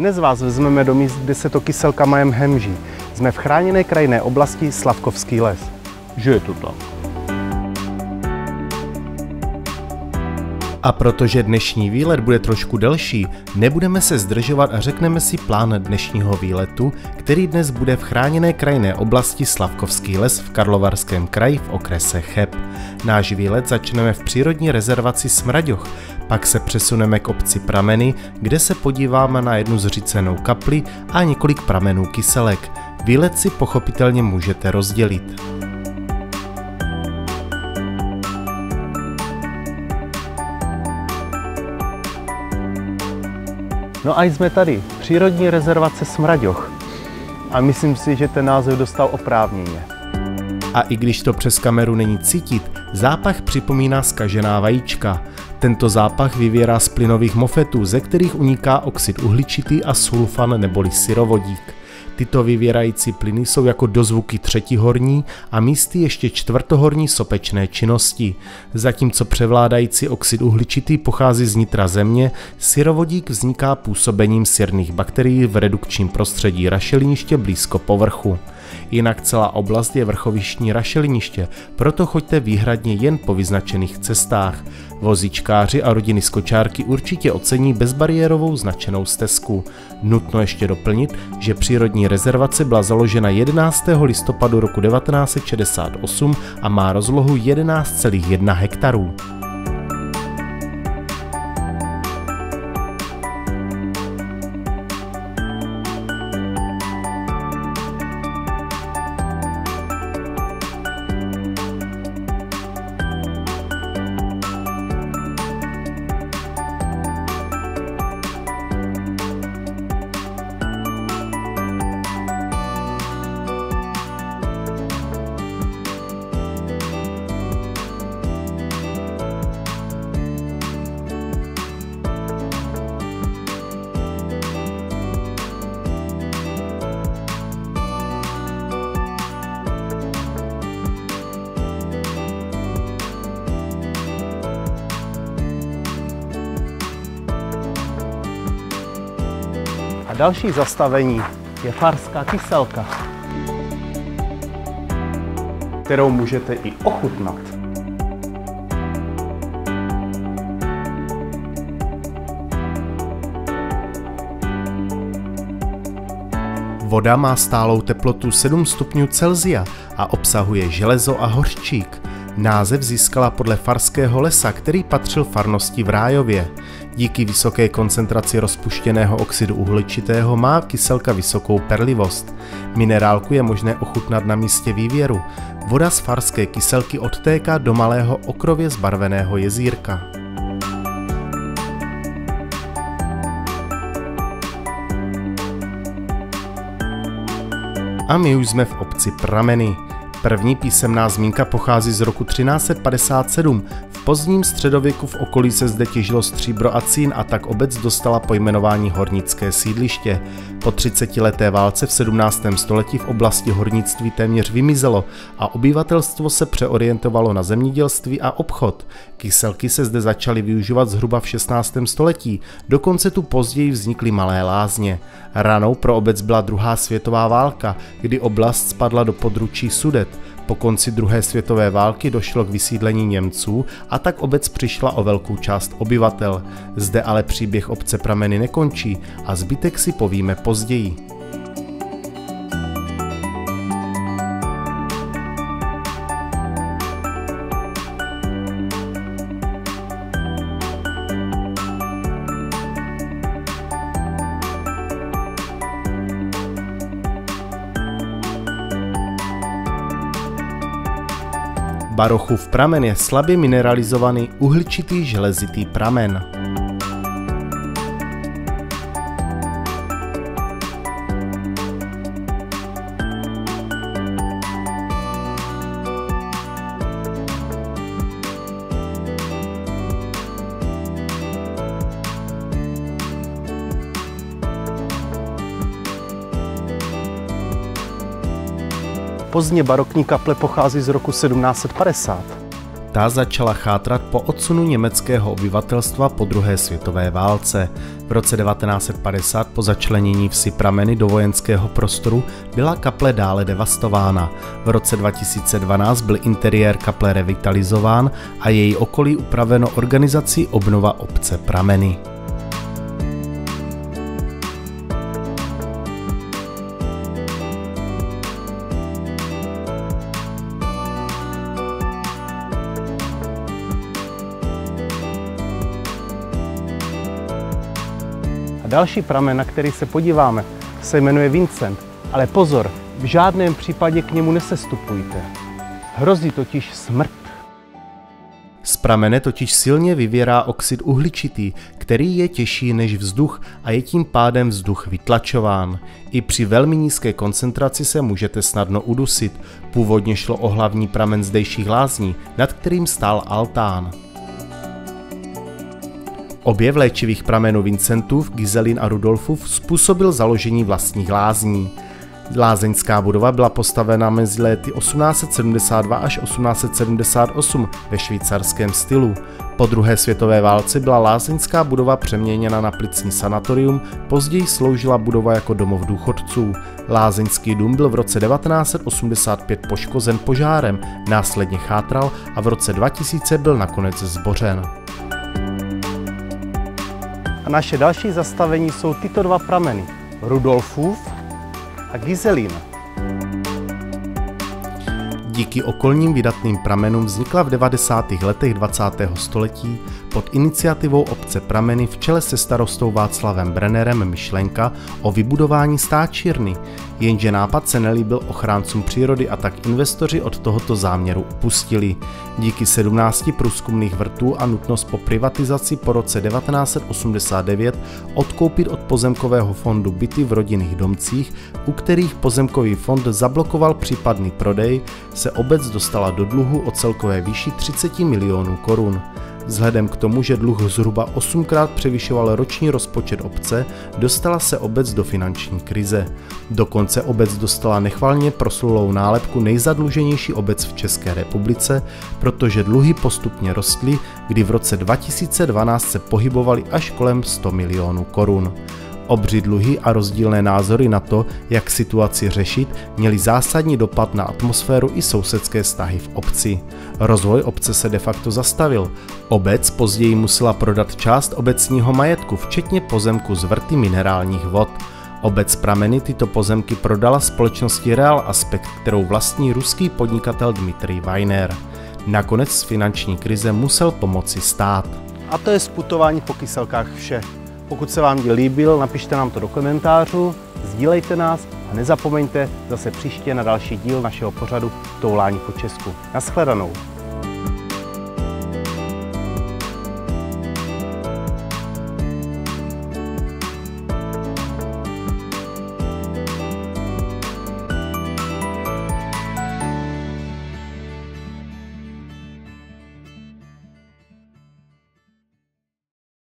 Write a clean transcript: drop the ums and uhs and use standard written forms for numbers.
Dnes vás vezmeme do míst, kde se to kyselka majem hemží. Jsme v chráněné krajinné oblasti Slavkovský les. Že je to tak. A protože dnešní výlet bude trošku delší, nebudeme se zdržovat a řekneme si plán dnešního výletu, který dnes bude v chráněné krajinné oblasti Slavkovský les v Karlovarském kraji v okrese Cheb. Náš výlet začneme v přírodní rezervaci Smraďoch, pak se přesuneme k obci Prameny, kde se podíváme na jednu zřícenou kapli a několik pramenů kyselek. Výlet si pochopitelně můžete rozdělit. No a jsme tady, přírodní rezervace Smraďoch. A myslím si, že ten název dostal oprávněně. A i když to přes kameru není cítit, zápach připomíná zkažená vajíčka. Tento zápach vyvěrá z plynových mofetů, ze kterých uniká oxid uhličitý a sulfan neboli syrovodík. Tyto vyvěrající plyny jsou jako dozvuky třetihorní a místy ještě čtvrtohorní sopečné činnosti. Zatímco převládající oxid uhličitý pochází z nitra země, syrovodík vzniká působením sirných bakterií v redukčním prostředí rašeliniště blízko povrchu. Jinak celá oblast je vrchovištní rašeliniště, proto choďte výhradně jen po vyznačených cestách. Vozíčkáři a rodiny z kočárky určitě ocení bezbariérovou značenou stezku. Nutno ještě doplnit, že přírodní rezervace byla založena 11. listopadu roku 1968 a má rozlohu 11,1 hektarů. A další zastavení je farská kyselka, kterou můžete i ochutnat. Voda má stálou teplotu 7 stupňů Celsia a obsahuje železo a hořčík. Název získala podle farského lesa, který patřil farnosti v Rájově. Díky vysoké koncentraci rozpuštěného oxidu uhličitého má kyselka vysokou perlivost. Minerálku je možné ochutnat na místě vývěru. Voda z farské kyselky odtéká do malého okrově zbarveného jezírka. A my už jsme v obci Prameny. První písemná zmínka pochází z roku 1357. V pozdním středověku v okolí se zde těžilo stříbro a cín a tak obec dostala pojmenování hornické sídliště. Po 30leté válce v 17. století v oblasti hornictví téměř vymizelo a obyvatelstvo se přeorientovalo na zemědělství a obchod. Kyselky se zde začaly využívat zhruba v 16. století, dokonce tu později vznikly malé lázně. Ranou pro obec byla druhá světová válka, kdy oblast spadla do područí Sudet. Po konci druhé světové války došlo k vysídlení Němců a tak obec přišla o velkou část obyvatel. Zde ale příběh obce Prameny nekončí a zbytek si povíme později. Barochův pramen je slabě mineralizovaný uhličitý železitý pramen. Pozdně barokní kaple pochází z roku 1750. Ta začala chátrat po odsunu německého obyvatelstva po druhé světové válce. V roce 1950 po začlenění vsi Prameny do vojenského prostoru byla kaple dále devastována. V roce 2012 byl interiér kaple revitalizován a její okolí upraveno organizací Obnova obce Prameny. Další pramen, na který se podíváme, se jmenuje Vincent. Ale pozor, v žádném případě k němu nesestupujte. Hrozí totiž smrt. Z pramene totiž silně vyvěrá oxid uhličitý, který je těžší než vzduch a je tím pádem vzduch vytlačován. I při velmi nízké koncentraci se můžete snadno udusit. Původně šlo o hlavní pramen zdejších lázní, nad kterým stál altán. Objev léčivých pramenů Vincentův, Gizelin a Rudolfův způsobil založení vlastních lázní. Lázeňská budova byla postavena mezi lety 1872 až 1878 ve švýcarském stylu. Po druhé světové válce byla lázeňská budova přeměněna na plicní sanatorium, později sloužila budova jako domov důchodců. Lázeňský dům byl v roce 1985 poškozen požárem, následně chátral a v roce 2000 byl nakonec zbořen. A naše další zastavení jsou tyto dva prameny, Rudolfův a Gizelin. Díky okolním vydatným pramenům vznikla v 90. letech 20. století pod iniciativou obce Prameny v čele se starostou Václavem Brennerem myšlenka o vybudování stáčírny, jenže nápad se nelíbil ochráncům přírody a tak investoři od tohoto záměru upustili. Díky 17 průzkumných vrtů a nutnost po privatizaci po roce 1989 odkoupit od pozemkového fondu byty v rodinných domcích, u kterých pozemkový fond zablokoval případný prodej, se obec dostala do dluhu o celkové výši 30 milionů korun. Vzhledem k tomu, že dluh zhruba 8krát převyšoval roční rozpočet obce, dostala se obec do finanční krize. Dokonce obec dostala nechvalně proslulou nálepku nejzadluženější obec v České republice, protože dluhy postupně rostly, kdy v roce 2012 se pohybovaly až kolem 100 milionů korun. Obří dluhy a rozdílné názory na to, jak situaci řešit, měly zásadní dopad na atmosféru i sousedské vztahy v obci. Rozvoj obce se de facto zastavil. Obec později musela prodat část obecního majetku, včetně pozemku z vrty minerálních vod. Obec Prameny tyto pozemky prodala společnosti Real Aspekt, kterou vlastní ruský podnikatel Dmitrij Vajner. Nakonec z finanční krize musel pomoci stát. A to je z putování po Kyselkách vše. Pokud se vám díl líbil, napište nám to do komentářů, sdílejte nás a nezapomeňte zase příště na další díl našeho pořadu Toulání po Česku. Naschledanou.